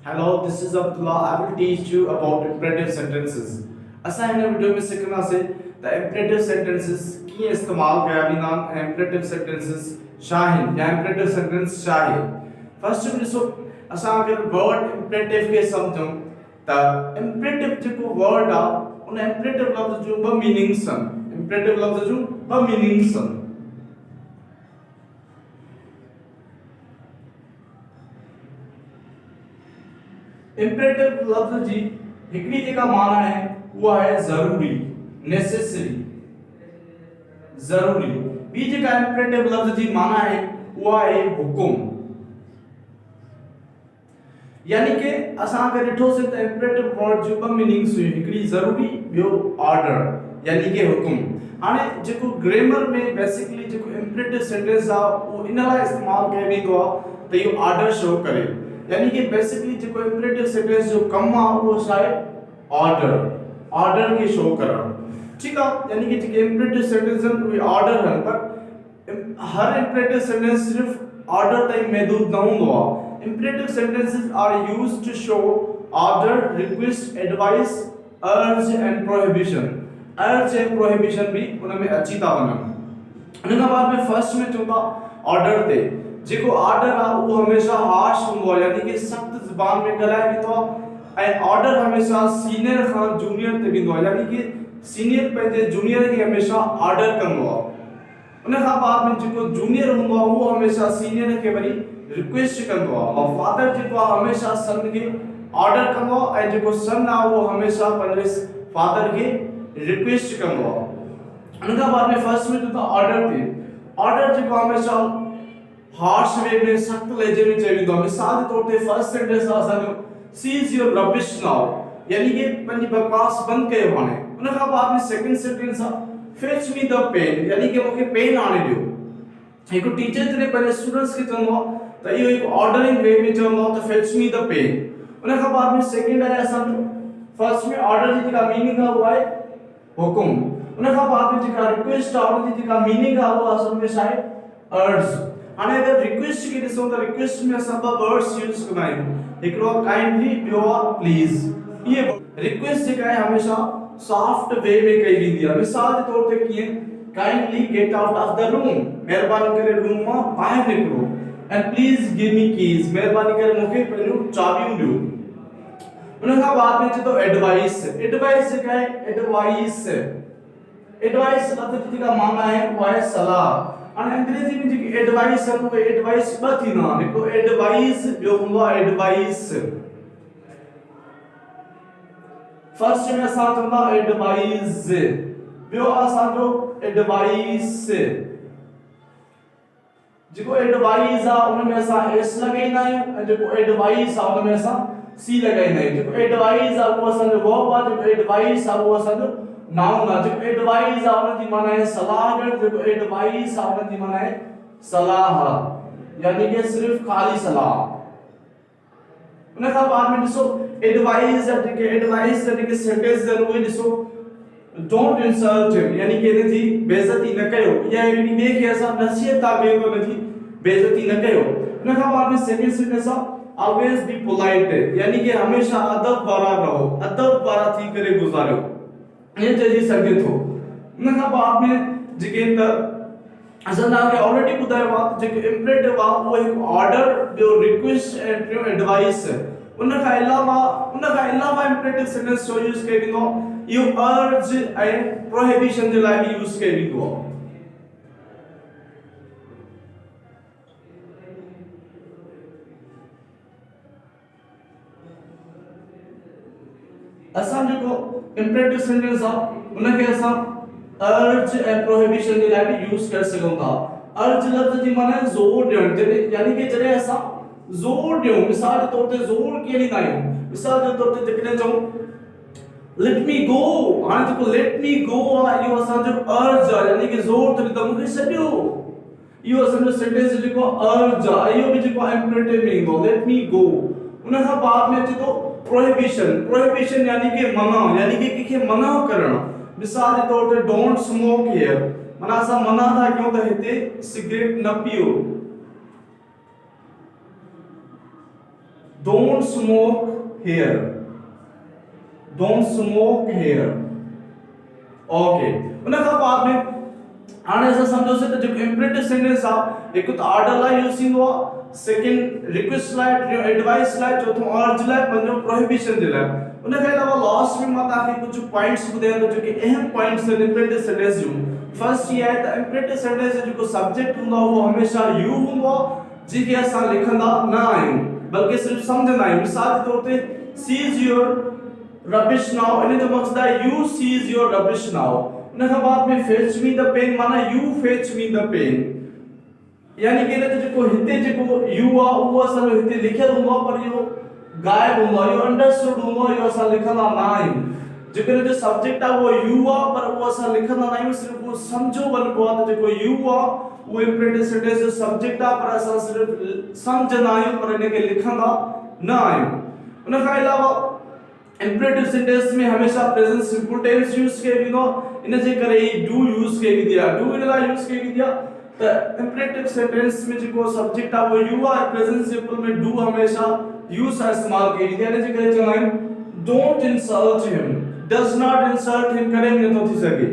Hello, this is Abdullah. I will teach you about imperative sentences. असां हिन video में सिखंदासीं त imperative sentences कीअं इस्तेमाल कया वेंदा आहिनि ऐं imperative sentences छा आहिनि या imperative sentence छा आहे। फर्स्ट में ॾिसो असां अगरि वर्ड imperative खे सम्झूं त imperative जेको वर्ड आहे उन imperative लफ़्ज़ जूं ॿ मीनिंग्स आहिनि। imperative लफ़्ज़ जूं ॿ मीनिंग्स आहिनि। imperative लफ्ज़ जी हिकड़ी जेका माना है वो है जरूरी, नेसेसरी, जरूरी। ॿी जेका imperative लफ्ज़ जी माना है वो है हुकुम। यानी कि असां अगर ॾिठोसीं त imperative वर्ड जो ॿ मीनिंग्स हुई, हिकड़ी जरूरी, ॿियो ऑर्डर यानी कि हुकुम। हाणे जेको ग्रामर में बेसिकली जेको imperative सेंटेंस आहे वो इन लाइ इस्तेमाल कयो वेंदो आहे त इहो ऑर्डर शो करे। यानी कि बेसिकली जो इंपरेटिव सेंटेंस जो कम आहे वो शायद ऑर्डर के शो करण। ठीक है, यानी कि जो इंपरेटिव सेंटेंस है ऑर्डर है, पर हर इंपरेटिव सेंटेंस सिर्फ ऑर्डर ताईं महदूद न होंदो आहे। Imperative sentences are used to show order, request, advice, अर्ज एंड प्रोहिबिशन। अर्ज एंड प्रोहिबिशन भी उन में अची था वञनि। उन खां बाद में फर्स्ट में चवंदा ऑर्डर ते जेको ऑर्डर आहे वो हमेशा हार्श हूंदो आहे, यानी कि सख्त ज़बान में ॻाल्हाए वेंदो आहे ऐं ऑर्डर हमेशा सीनियर खां जूनियर ते वेंदो आहे, यानी कि सीनियर पंहिंजे जूनियर खे हमेशा ऑर्डर कंदो आहे। उन खां बाद में जेको जूनियर हूंदो आहे वो हमेशा सीनियर खे वरी रिक्वेस्ट कंदो आहे और फादर जेको आहे हमेशा सन खे ऑर्डर कंदो आहे ऐं जेको सन आहे वो हमेशा पंहिंजे फादर खे रिक्वेस्ट कंदो आहे। उन खां बाद में फर्स्ट में चवंदो ऑर्डर ते ऑर्डर जेको हमेशा हार्श वे में सख्त लहजे में चई वेंदो आहे। मिसाल के तौर ते फर्स्ट सेंटेंस आहे असांजो सीज योर रबिश नाउ, यानी कि पंहिंजी बकवास बंद कयो हाणे। उन खां बाद में सेकंड सेंटेंस आहे फेच मी द पेन, यानी कि मूंखे पेन आणे ॾियो। हिकु टीचर जॾहिं पंहिंजे स्टूडेंट्स खे चवंदो आहे त इहो हिकु ऑर्डरिंग वे में चवंदो आहे त फेच मी द पेन। उन खां बाद में सेकंड आहे असांजो फर्स्ट में ऑर्डर जी जेका मीनिंग आहे उहा आहे हुकुम। उन खां बाद में जेका रिक्वेस्ट आहे उन जी जेका मीनिंग आहे उहा असल में छा आहे अर्ज। हाणे अगर रिक्वेस्ट के ॾिसो त रिक्वेस्ट में असां ॿ वर्ड्स यूज कंदा आहियूं, हिकिड़ो काइंडली, ॿियो आहे प्लीज। ये रिक्वेस्ट जेका आहे हमेशा सॉफ्ट वे में कई वेंदी आहे। मिसाल के तौर ते कीअं kindly get out of the room, महिरबानी करे रूम मां ॿाहिरि निकिरो, and please give me keys, महिरबानी करे मूंखे पहिरियों चाबियूं ॾियो। उन खां बाद में चतो एडवाइस। एडवाइस जेका आहे एडवाइस लफ़्ज़ जी माना है वो है सलाह। और अंग्रेजी में जो एडवाइस है वो एडवाइस ब थी ना, देखो एडवाइस जो हुआ एडवाइस फर्स्ट में असा चंदा एडवाइस, बियो असा जो एडवाइस जो एडवाइस आ उन में असा एस लगाइना है, जो एडवाइस आ उन में असा सी लगाइना है। जो एडवाइस आ वो असा जो वर्ब आ, जो एडवाइस आ वो असा जो नाउन आ। जो एडवाइस आ उन जी माना है सलाह, जो एडवाइस आ उन जी माना है सलाह, यानी कि सिर्फ खाली सलाह। उन का बाद में ॾिसो एडवाइस यानी कि सेंटेंस जरूरी ॾिसो डोंट इंसल्ट हिम, यानी कि इन जी बेइज्जती न कयो, या हिकड़ी ॿिए खे असां नसीहत था कयूं त इन जी बेइज्जती न कयो। उन का बाद में सेकंड सेंटेंस आ ऑलवेज बी पोलाइट, यानी कि हमेशा अदब वारा रहो, अदब वारा थी करे गुज़ारियो, ये चई सघे थो। उन खां बाद में जेके त असां तव्हांखे ऑलरेडी ॿुधायो आहे त जेको इंपरेटिव आहे उहो हिकु ऑर्डर, ॿियो रिक्वेस्ट ऐं टियों एडवाइस। उन खां अलावा इंपरेटिव सेंटेंस जो यूज़ कयो वेंदो आहे इहो अर्ज ऐं प्रोहिबिशन जे लाइ बि यूज़ कयो वेंदो आहे। असां जेको इंपरेटिव सेंटेंस आहे उन खे असां अर्ज एंड प्रोहिबिशन जे लाइ बि यूज़ करे सघूं था। अर्ज लफ़्ज़ जी माना है जोर ॾियणु, यानी कि जॾहिं असां जोर ॾियूं, मिसाल के तौर ते जोर कीअं ॾींदा आहियूं, मिसाल के तौर ते जेकॾहिं चऊं लेट मी गो, हाणे जेको लेट मी गो आहे इहो असांजो अर्ज आहे, यानी कि जोर थो ॾींदा मूंखे छॾियो। इहो असांजो सेंटेंस जेको अर्ज आहे इहो बि जेको इंपरेटिव में ईंदो लेट मी गो। उन खां बाद में अचे थो प्रोहिबिशन यानी कि मना, यानी कि कंहिंखे मना करणु। मिसाल के तौर पे डोंट स्मोक हियर, माना असां मना था कयूं त हिते सिगरेट न पियो। Don't smoke here, don't smoke here. Okay, उन खां बाद में हाणे असां सम्झोसीं त जेको इंपरेटिव सेंटेंस आहे हिकु त ऑर्डर लाइ यूज़ थींदो आहे, सेकंड रिक्वेस्ट लाइ, टियों एडवाइस लाइ, चौथों अर्ज लाइ, पंजों प्रोहिबिशन जे लाइ। उन खां अलावा लास्ट में मां तव्हांखे कुझु पॉइंट्स ॿुधायां थो जेके अहम पॉइंट्स आहिनि इंपरेटिव सेंटेंस जूं। फर्स्ट ये आहे त इंपरेटिव सेंटेंस जो जेको सब्जेक्ट हूंदो आहे उहो हमेशा यू हूंदो आहे, जेके असां लिखंदा न आहियूं बल्कि सिर्फ समझंदा आहियूं। मिसाल के तौर ते सीज योर रबिश नाउ, इन जो मक़सद आहे you cease your rubbish now. उन खां बाद में फेच मी द पेन माना you fetch me the pen, यानी कि इन जो जेको हिते जेको यू आहे उहो असल में हिते लिखियल हूंदो आहे पर इहो गायब हूंदो आहे, इहो अंडरस्टूड हूंदो आहे, इहो असां लिखंदा न आहियूं। जेको इन जो सब्जेक्ट आहे उहो यू आहे पर उहो असां लिखंदा न आहियूं, सिर्फ उहो सम्झो वञिबो आहे त जेको यू आहे उहो इंपरेटिव सेंटेंस जो सब्जेक्ट आहे पर असां सिर्फ सम्झंदा आहियूं पर इन खे लिखंदा न आहियूं। उन खां अलावा इंपरेटिव सेंटेंस में हमेशा प्रेजेंट सिंपल टेंस यूज़ कयो वेंदो आहे, इन जे करे ही डू यूज़ कई वेंदी आहे। डू इन लाइ यूज़ कई वेंदी आहे त इंपरेटिव सेंटेंस में जेको सब्जेक्ट आहे वो यू आहे, प्रेजेंट सिंपल में डू हमेशा यू सां इस्तेमाल कई वेंदी आहे। इन जे करे चवंदा आहियूं don't insult him, does not insult him, कॾहिं नथो थी सघे।